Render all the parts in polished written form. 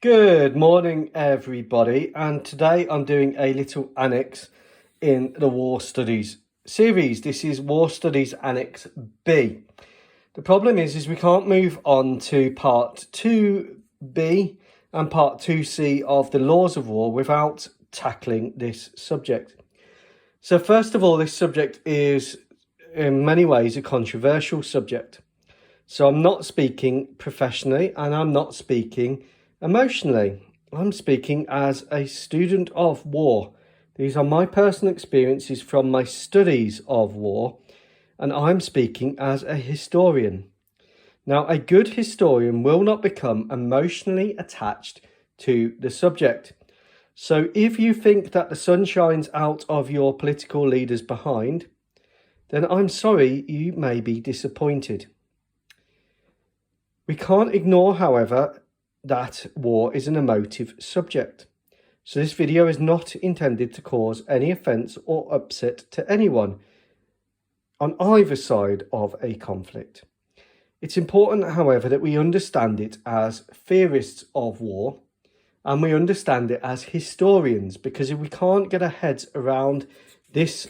Good morning, everybody, and today I'm doing a little annex in the War Studies series. This is War Studies Annex B. The problem is we can't move on to Part 2B and Part 2C of the Laws of War without tackling this subject. So first of all, this subject is in many ways a controversial subject. So I'm not speaking professionally and I'm not speaking emotionally. I'm speaking as a student of war. These are my personal experiences from my studies of war, and I'm speaking as a historian. Now, a good historian will not become emotionally attached to the subject. So if you think that the sun shines out of your political leaders behind, then I'm sorry, you may be disappointed. We can't ignore, however, that war is an emotive subject. So this video is not intended to cause any offence or upset to anyone on either side of a conflict. It's important, however, that we understand it as theorists of war and we understand it as historians, because if we can't get our heads around this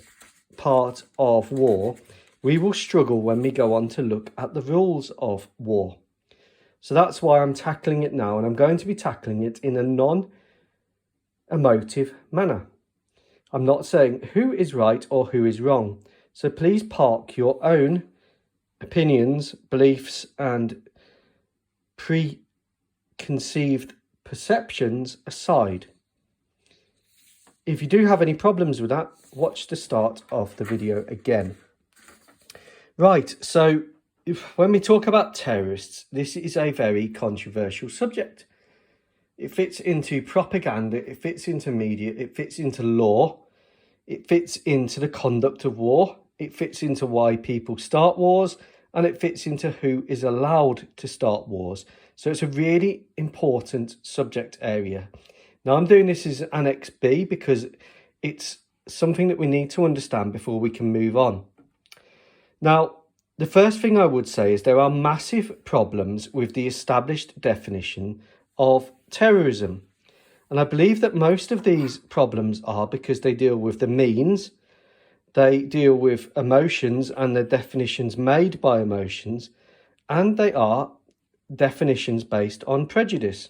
part of war, we will struggle when we go on to look at the rules of war. So that's why I'm tackling it now, and I'm going to be tackling it in a non-emotive manner. I'm not saying who is right or who is wrong. So please park your own opinions, beliefs, and preconceived perceptions aside. If you do have any problems with that, watch the start of the video again. Right, so when we talk about terrorists, this is a very controversial subject. It fits into propaganda, it fits into media, it fits into law, it fits into the conduct of war, it fits into why people start wars, and it fits into who is allowed to start wars. So it's a really important subject area. Now I'm doing this as Annex B because it's something that we need to understand before we can move on. Now, the first thing I would say is there are massive problems with the established definition of terrorism. And I believe that most of these problems are because they deal with the means, they deal with emotions and the definitions made by emotions, and they are definitions based on prejudice.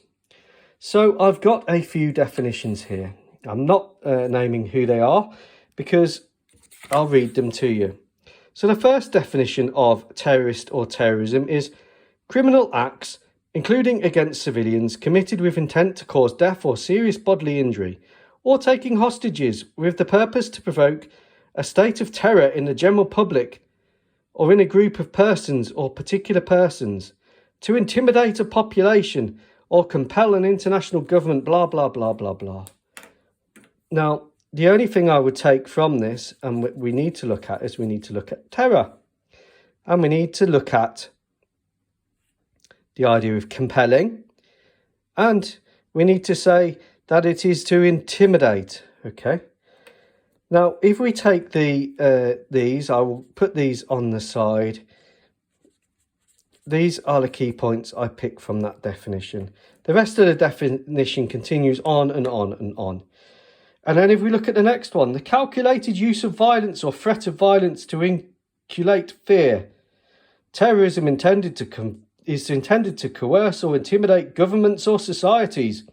So I've got a few definitions here. I'm not naming who they are because I'll read them to you. So the first definition of terrorist or terrorism is criminal acts, including against civilians, committed with intent to cause death or serious bodily injury, or taking hostages with the purpose to provoke a state of terror in the general public or in a group of persons or particular persons, to intimidate a population or compel an international government, blah, blah, blah, blah, blah. Now, the only thing I would take from this, and we need to look at, is we need to look at terror. And we need to look at the idea of compelling. And we need to say that it is to intimidate. Okay. Now, if we take these, I will put these on the side. These are the key points I pick from that definition. The rest of the definition continues on and on and on. And then if we look at the next one, the calculated use of violence or threat of violence to inculcate fear. Terrorism is intended to coerce or intimidate governments or societies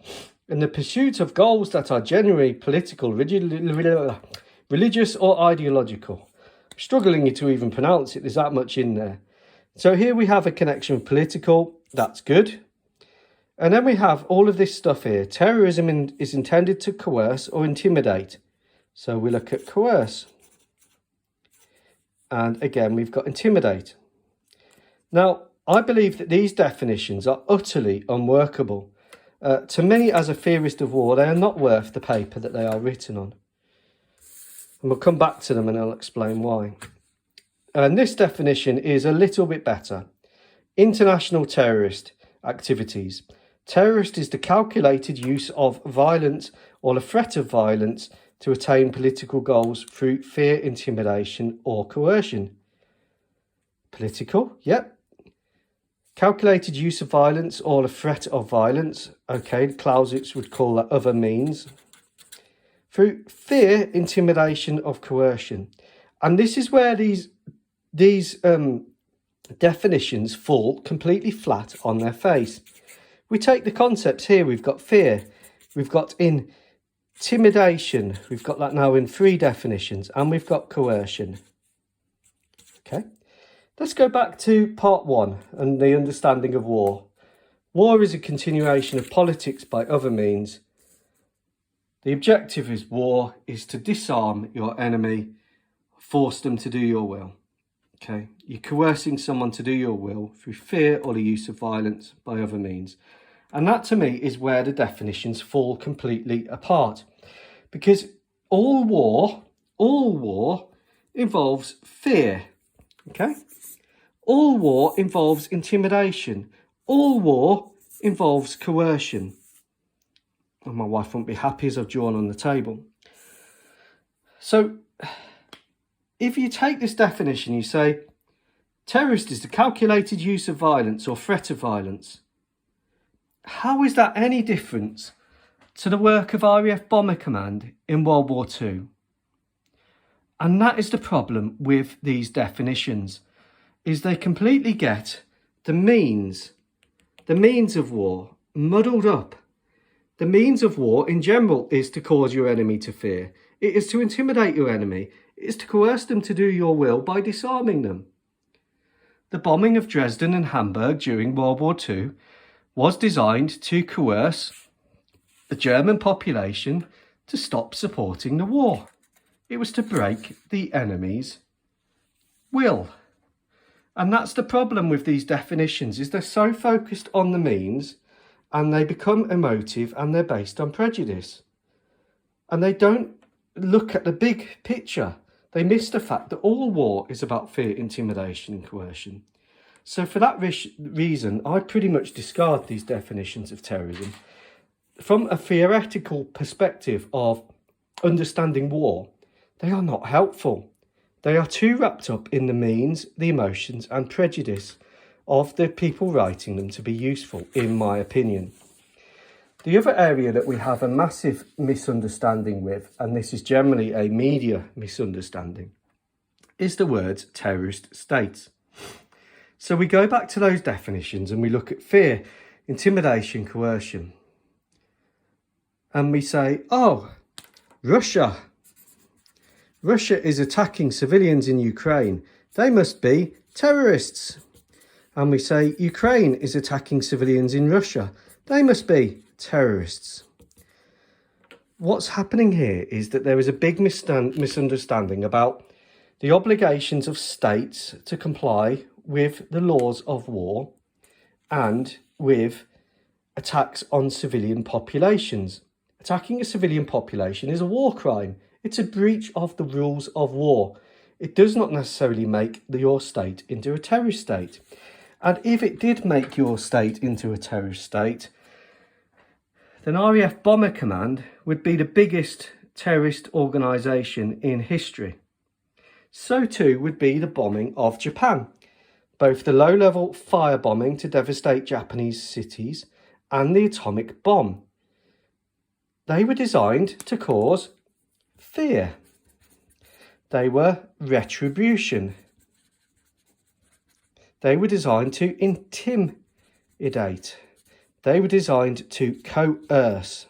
in the pursuit of goals that are generally political, religious or ideological. I'm struggling to even pronounce it, there's that much in there. So here we have a connection with political, that's good. And then we have all of this stuff here. Terrorism is intended to coerce or intimidate. So we look at coerce. And again, we've got intimidate. Now, I believe that these definitions are utterly unworkable. To me, as a theorist of war, they are not worth the paper that they are written on. And we'll come back to them and I'll explain why. And this definition is a little bit better. International terrorist activities. Terrorist is the calculated use of violence or the threat of violence to attain political goals through fear, intimidation or coercion. Political, yep. Calculated use of violence or a threat of violence. Okay, Clausewitz would call that other means. Through fear, intimidation, of coercion. And this is where these definitions fall completely flat on their face. We take the concepts here. We've got fear. We've got intimidation. We've got that now in 3 definitions. And we've got coercion. Okay. Let's go back to part 1 and the understanding of war. War is a continuation of politics by other means. The objective of war is to disarm your enemy, force them to do your will. Okay, you're coercing someone to do your will through fear or the use of violence by other means. And that to me is where the definitions fall completely apart. Because all war involves fear. Okay? All war involves intimidation. All war involves coercion. And my wife won't be happy as I've drawn on the table. So, if you take this definition, you say, terrorist is the calculated use of violence or threat of violence. How is that any different to the work of RAF Bomber Command in World War II? And that is the problem with these definitions, is they completely get the means of war muddled up. The means of war in general is to cause your enemy to fear. It is to intimidate your enemy. It is to coerce them to do your will by disarming them. The bombing of Dresden and Hamburg during World War II was designed to coerce the German population to stop supporting the war. It was to break the enemy's will. And that's the problem with these definitions, is they're so focused on the means and they become emotive and they're based on prejudice. And they don't look at the big picture. They miss the fact that all war is about fear, intimidation and coercion. So for that reason, I pretty much discard these definitions of terrorism. From a theoretical perspective of understanding war, they are not helpful. They are too wrapped up in the means, the emotions and prejudice of the people writing them to be useful, in my opinion. The other area that we have a massive misunderstanding with, and this is generally a media misunderstanding, is the words terrorist states. So we go back to those definitions and we look at fear, intimidation, coercion. And we say, oh, Russia is attacking civilians in Ukraine. They must be terrorists. And we say Ukraine is attacking civilians in Russia. They must be terrorists. What's happening here is that there is a big misunderstanding about the obligations of states to comply with the laws of war and with attacks on civilian populations. Attacking a civilian population is a war crime. It's a breach of the rules of war. It does not necessarily make your state into a terrorist state. And if it did make your state into a terrorist state, then RAF Bomber Command would be the biggest terrorist organisation in history. So too would be the bombing of Japan. Both the low-level firebombing to devastate Japanese cities and the atomic bomb. They were designed to cause fear. They were retribution. They were designed to intimidate. They were designed to coerce.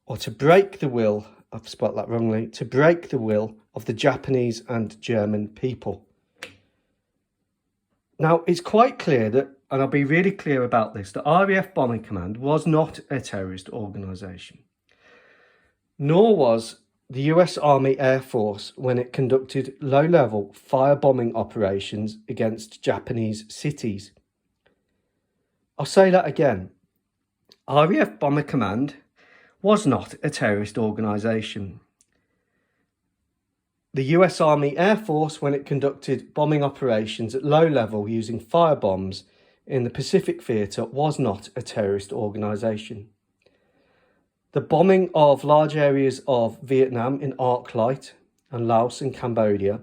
Or to break the will, I've spelled that wrongly, to break the will of the Japanese and German people. Now, it's quite clear that, and I'll be really clear about this, that RAF Bombing Command was not a terrorist organisation. Nor was the US Army Air Force when it conducted low-level firebombing operations against Japanese cities. I'll say that again. RAF Bomber Command was not a terrorist organisation. The US Army Air Force, when it conducted bombing operations at low level using firebombs in the Pacific Theatre, was not a terrorist organisation. The bombing of large areas of Vietnam in arc light and Laos and Cambodia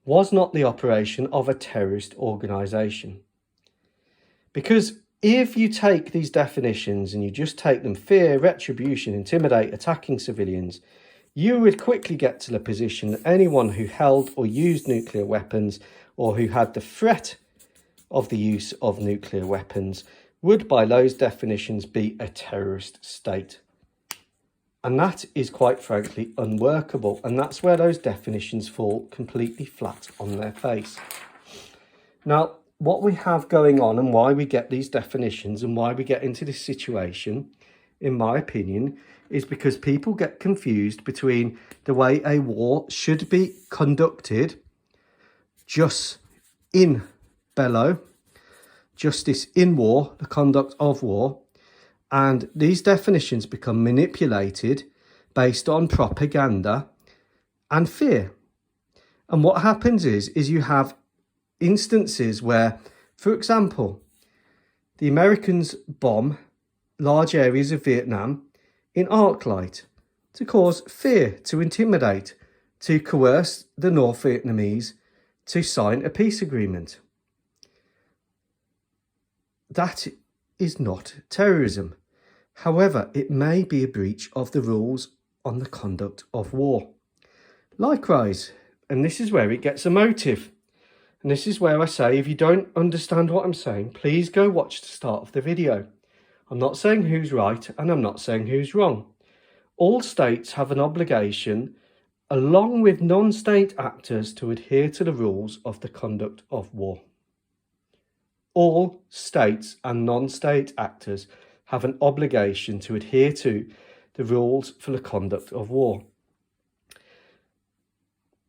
was not the operation of a terrorist organisation. Because if you take these definitions and you just take them: fear, retribution, intimidate, attacking civilians, you would quickly get to the position that anyone who held or used nuclear weapons, or who had the threat of the use of nuclear weapons, would by those definitions be a terrorist state. And that is quite frankly unworkable, and that's where those definitions fall completely flat on their face. Now, what we have going on and why we get these definitions and why we get into this situation, in my opinion, is because people get confused between the way a war should be conducted, jus in bello, justice in war, the conduct of war, and these definitions become manipulated based on propaganda and fear. And what happens is you have instances where, for example, the Americans bomb large areas of Vietnam in arc light to cause fear, to intimidate, to coerce the North Vietnamese to sign a peace agreement. That is not terrorism. However, it may be a breach of the rules on the conduct of war. Likewise, and this is where it gets emotive, and this is where I say, if you don't understand what I'm saying, please go watch the start of the video. I'm not saying who's right and I'm not saying who's wrong. All states have an obligation, along with non-state actors, to adhere to the rules of the conduct of war. All states and non-state actors have an obligation to adhere to the rules for the conduct of war.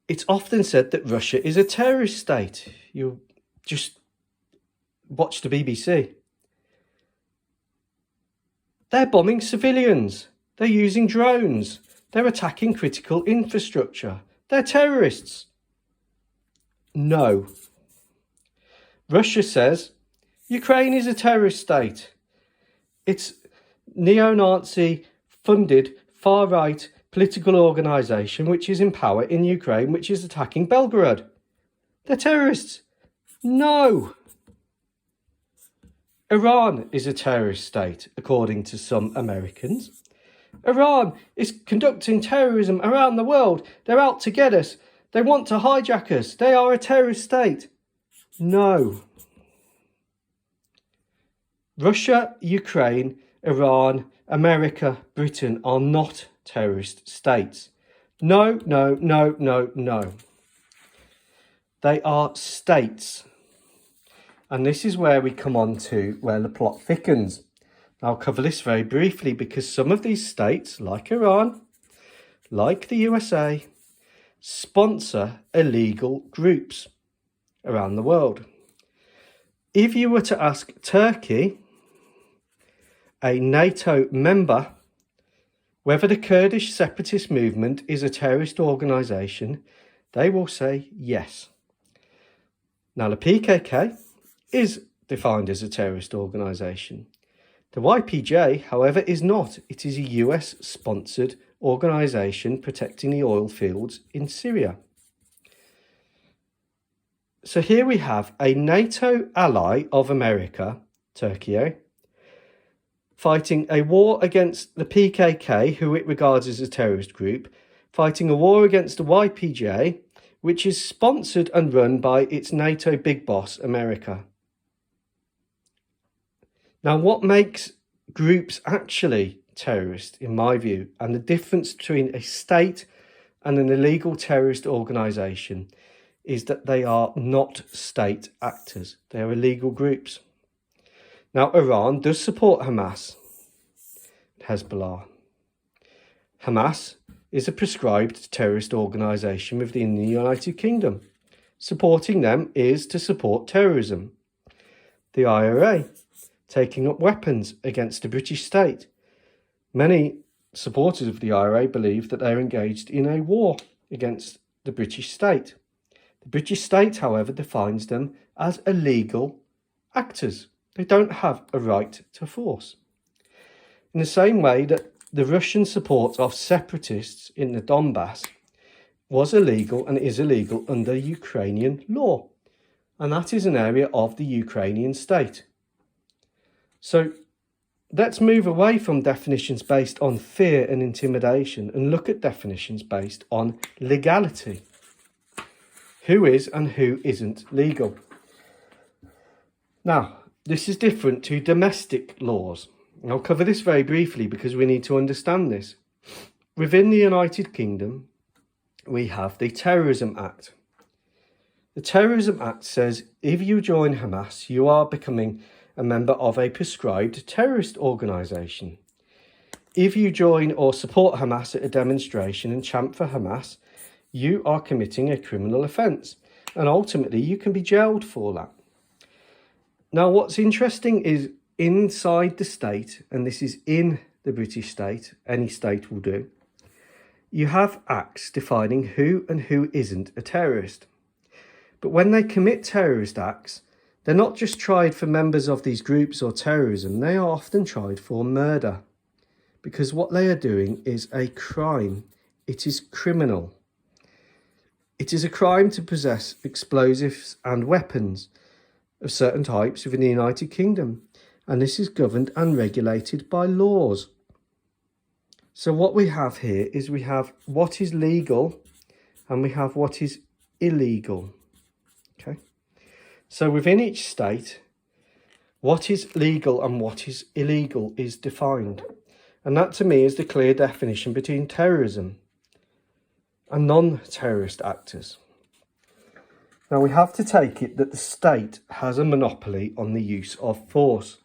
It's often said that Russia is a terrorist state. You just watch the BBC. They're bombing civilians. They're using drones. They're attacking critical infrastructure. They're terrorists. No. Russia says Ukraine is a terrorist state. It's neo-Nazi funded far-right political organisation which is in power in Ukraine, which is attacking Belgorod. They're terrorists. No. Iran is a terrorist state, according to some Americans. Iran is conducting terrorism around the world. They're out to get us. They want to hijack us. They are a terrorist state. No. Russia, Ukraine, Iran, America, Britain are not terrorist states. No, no, no, no, no. They are states. And this is where we come on to where the plot thickens. I'll cover this very briefly because some of these states, like Iran, like the USA, sponsor illegal groups around the world. If you were to ask Turkey, a NATO member, whether the Kurdish separatist movement is a terrorist organisation, they will say yes. Now, the PKK is defined as a terrorist organisation. The YPJ, however, is not. It is a US-sponsored organisation protecting the oil fields in Syria. So here we have a NATO ally of America, Turkey, fighting a war against the PKK, who it regards as a terrorist group, fighting a war against the YPJ, which is sponsored and run by its NATO big boss, America. Now, what makes groups actually terrorist, in my view, and the difference between a state and an illegal terrorist organisation, is that they are not state actors. They are illegal groups. Now, Iran does support Hamas, Hezbollah. Hamas is a prescribed terrorist organisation within the United Kingdom. Supporting them is to support terrorism. The IRA, taking up weapons against the British state. Many supporters of the IRA believe that they're engaged in a war against the British state. The British state, however, defines them as illegal actors. They don't have a right to force. In the same way that the Russian support of separatists in the Donbass was illegal and is illegal under Ukrainian law. And that is an area of the Ukrainian state. So let's move away from definitions based on fear and intimidation and look at definitions based on legality. Who is and who isn't legal? Now, this is different to domestic laws. And I'll cover this very briefly because we need to understand this. Within the United Kingdom, we have the Terrorism Act. The Terrorism Act says if you join Hamas, you are becoming a member of a prescribed terrorist organisation. If you join or support Hamas at a demonstration and chant for Hamas, you are committing a criminal offence, and ultimately you can be jailed for that. Now, what's interesting is inside the state, and this is in the British state, any state will do, you have acts defining who and who isn't a terrorist. But when they commit terrorist acts, they're not just tried for members of these groups or terrorism, they are often tried for murder. Because what they are doing is a crime. It is criminal. It is a crime to possess explosives and weapons of certain types within the United Kingdom. And this is governed and regulated by laws. So what we have here is we have what is legal and we have what is illegal. Okay. So within each state, what is legal and what is illegal is defined. And that to me is the clear definition between terrorism and non-terrorist actors. Now we have to take it that the state has a monopoly on the use of force.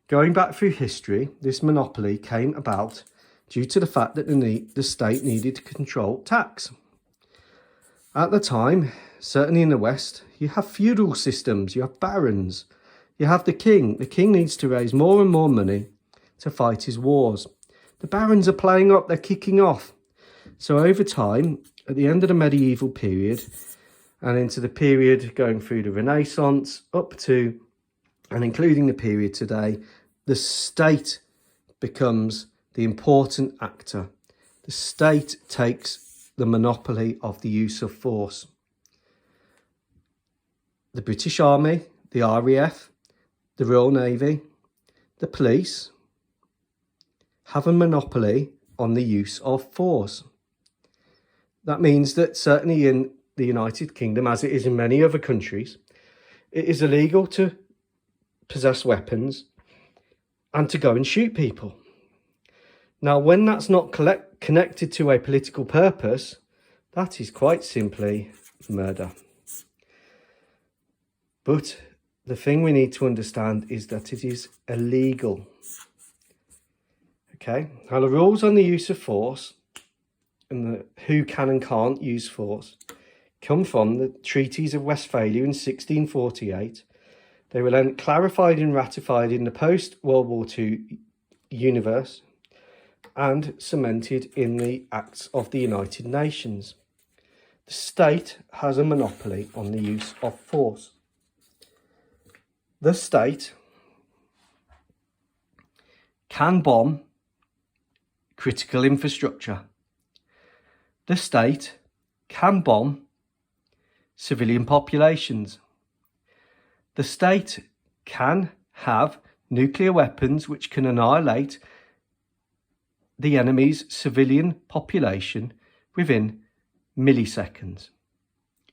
Going back through history, this monopoly came about due to the fact that the state needed to control tax. At the time, certainly in the West, you have feudal systems, you have barons, you have the king. The king needs to raise more and more money to fight his wars. The barons are playing up, they're kicking off. So over time, at the end of the medieval period and into the period going through the Renaissance up to and including the period today, the state becomes the important actor. The state takes the monopoly of the use of force. The British Army, the RAF, the Royal Navy, the police have a monopoly on the use of force. That means that certainly in the United Kingdom, as it is in many other countries, it is illegal to possess weapons and to go and shoot people. Now, when that's not connected to a political purpose, that is quite simply murder. But the thing we need to understand is that it is illegal. Okay, now the rules on the use of force and who can and can't use force come from the Treaties of Westphalia in 1648. They were then clarified and ratified in the post-World War II universe and cemented in the Acts of the United Nations. The state has a monopoly on the use of force. The state can bomb critical infrastructure. The state can bomb civilian populations. The state can have nuclear weapons which can annihilate the enemy's civilian population within milliseconds.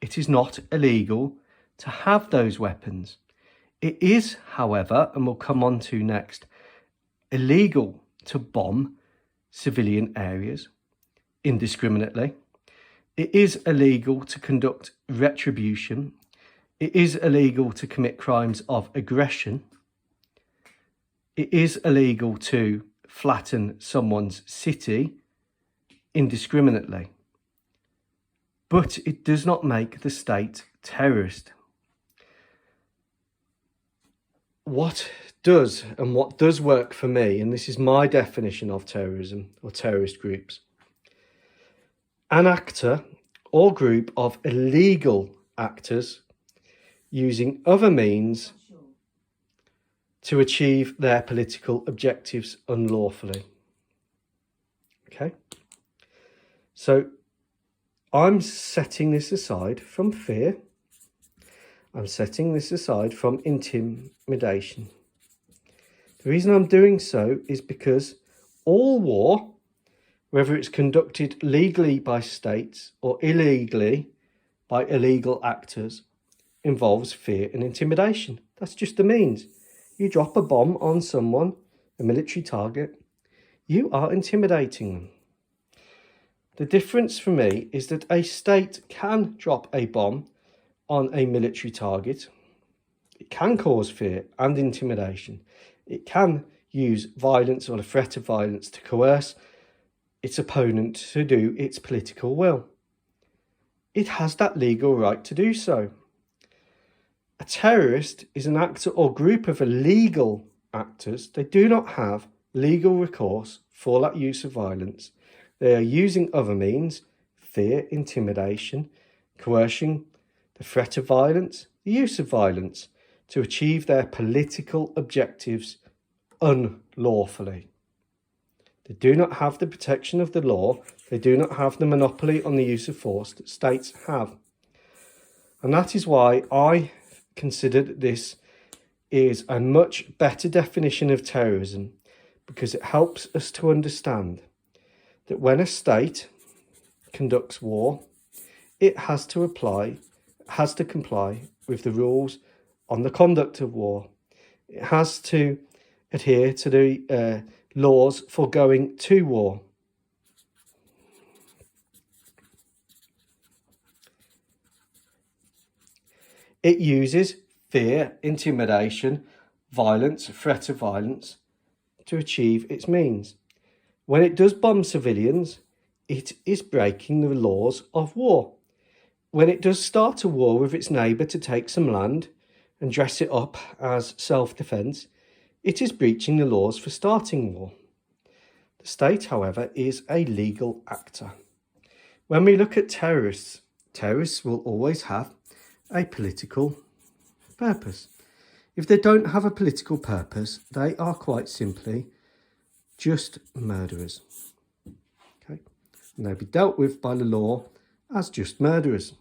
It is not illegal to have those weapons. It is, however, and we'll come on to next, illegal to bomb civilian areas indiscriminately. It is illegal to conduct retribution. It is illegal to commit crimes of aggression. It is illegal to flatten someone's city indiscriminately. But it does not make the state terrorist. What does work for me, and this is my definition of terrorism or terrorist groups, an actor or group of illegal actors using other means to achieve their political objectives unlawfully. Okay? So I'm setting this aside from fear. I'm setting this aside from intimidation. The reason I'm doing so is because all war, whether it's conducted legally by states or illegally by illegal actors, involves fear and intimidation. That's just the means. You drop a bomb on someone, a military target, you are intimidating them. The difference for me is that a state can drop a bomb on a military target. It can cause fear and intimidation. It can use violence or the threat of violence to coerce its opponent to do its political will. It has that legal right to do so. A terrorist is an actor or group of illegal actors. They do not have legal recourse for that use of violence. They are using other means, fear, intimidation, coercion, the threat of violence, the use of violence, to achieve their political objectives unlawfully. They do not have the protection of the law. They do not have the monopoly on the use of force that states have. And that is why I consider that this is a much better definition of terrorism, because it helps us to understand that when a state conducts war, it has to comply with the rules on the conduct of war. It has to adhere to the laws for going to war. It uses fear, intimidation, violence, threat of violence to achieve its means. When it does bomb civilians, it is breaking the laws of war. When it does start a war with its neighbour to take some land and dress it up as self-defence, it is breaching the laws for starting war. The state, however, is a legal actor. When we look at terrorists, terrorists will always have a political purpose. If they don't have a political purpose, they are quite simply just murderers. Okay? And they'll be dealt with by the law as just murderers.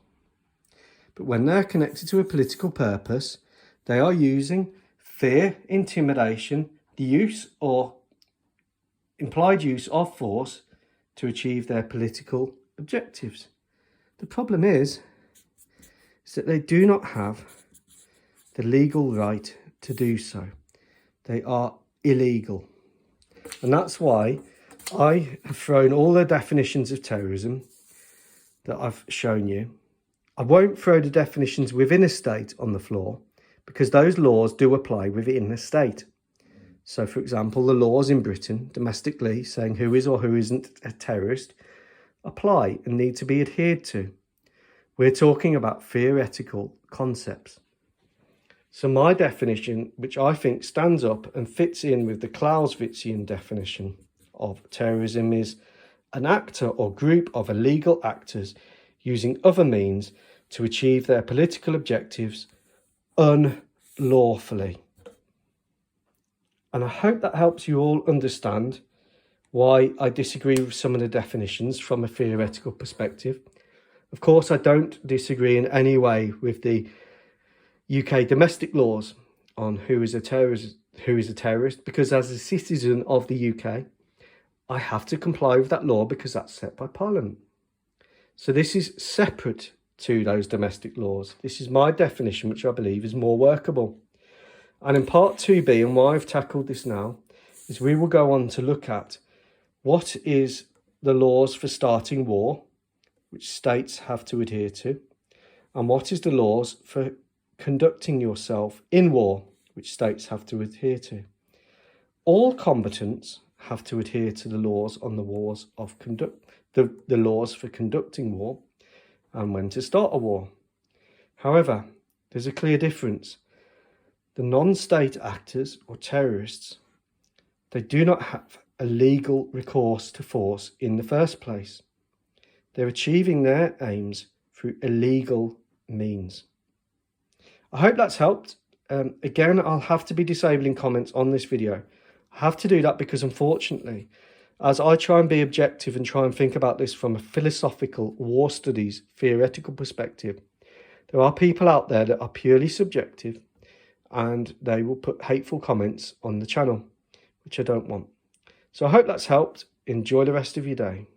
But when they're connected to a political purpose, they are using fear, intimidation, the use or implied use of force to achieve their political objectives. The problem is that they do not have the legal right to do so. They are illegal. And that's why I have thrown all the definitions of terrorism that I've shown you. I won't throw the definitions within a state on the floor, because those laws do apply within a state. So, for example, the laws in Britain, domestically, saying who is or who isn't a terrorist, apply and need to be adhered to. We're talking about theoretical concepts. So my definition, which I think stands up and fits in with the Clausewitzian definition of terrorism, is an actor or group of illegal actors using other means to achieve their political objectives unlawfully. And I hope that helps you all understand why I disagree with some of the definitions from a theoretical perspective. Of course, I don't disagree in any way with the UK domestic laws on who is a terrorist, because as a citizen of the UK, I have to comply with that law because that's set by Parliament. So this is separate to those domestic laws. This is my definition, which I believe is more workable. And in part 2B, and why I've tackled this now, is we will go on to look at what is the laws for starting war, which states have to adhere to, and what is the laws for conducting yourself in war, which states have to adhere to. All combatants have to adhere to the laws on the laws for conducting war and when to start a war. However, there's a clear difference. The non-state actors or terrorists, they do not have a legal recourse to force in the first place. They're achieving their aims through illegal means. I hope that's helped. Again, I'll have to be disabling comments on this video. I have to do that because, unfortunately, as I try and be objective and try and think about this from a philosophical, war studies, theoretical perspective, there are people out there that are purely subjective and they will put hateful comments on the channel. which I don't want. So I hope that's helped. Enjoy the rest of your day.